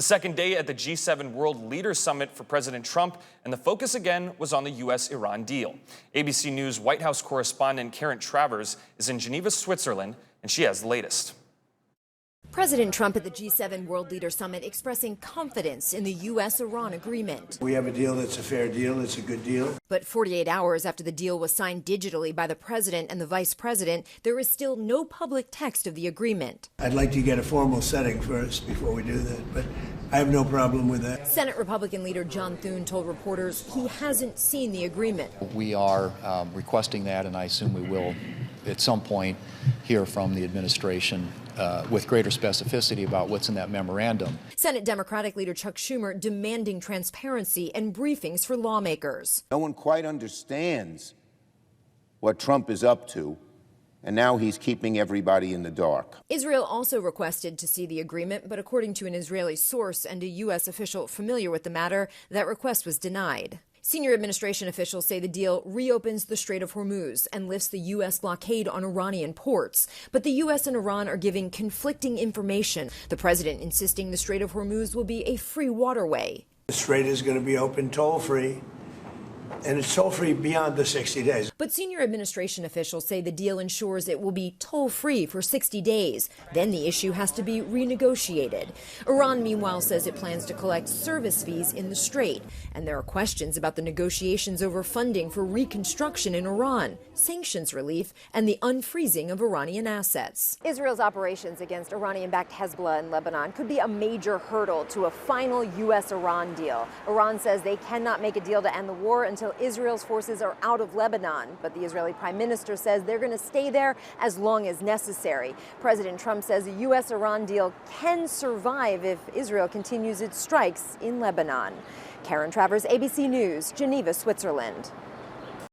The second day at the G7 World Leaders Summit for President Trump, and the focus again was on the U.S.-Iran deal. ABC News White House correspondent Karen Travers is in Geneva, Switzerland, and she has the latest. President Trump at the G7 World Leaders Summit expressing confidence in the U.S.-Iran agreement. We have a deal that's a fair deal. It's a good deal. But 48 hours after the deal was signed digitally by the president and the vice president, there is still no public text of the agreement. I'd like to get a formal setting first before we do that, but I have no problem with that. Senate Republican leader John Thune told reporters he hasn't seen the agreement. We are requesting that, and I assume we will at some point hear from the administration with greater specificity about what's in that memorandum. Senate Democratic leader Chuck Schumer demanding transparency and briefings for lawmakers. No one quite understands what Trump is up to, and now he's keeping everybody in the dark. Israel also requested to see the agreement, but according to an Israeli source and a U.S. official familiar with the matter, that request was denied. Senior administration officials say the deal reopens the Strait of Hormuz and lifts the U.S. blockade on Iranian ports. But the U.S. and Iran are giving conflicting information. The president insisting the Strait of Hormuz will be a free waterway. The strait is going to be open toll-free, and it's toll-free beyond the 60 days. But senior administration officials say the deal ensures it will be toll-free for 60 days. Then the issue has to be renegotiated. Iran, meanwhile, says it plans to collect service fees in the strait. And there are questions about the negotiations over funding for reconstruction in Iran, sanctions relief, and the unfreezing of Iranian assets. Israel's operations against Iranian-backed Hezbollah in Lebanon could be a major hurdle to a final U.S.-Iran deal. Iran says they cannot make a deal to end the war until Israel's forces are out of Lebanon. But the Israeli prime minister says they're going to stay there as long as necessary. President Trump says a U.S.-Iran deal can survive if Israel continues its strikes in Lebanon. Karen Travers, ABC News, Geneva, Switzerland.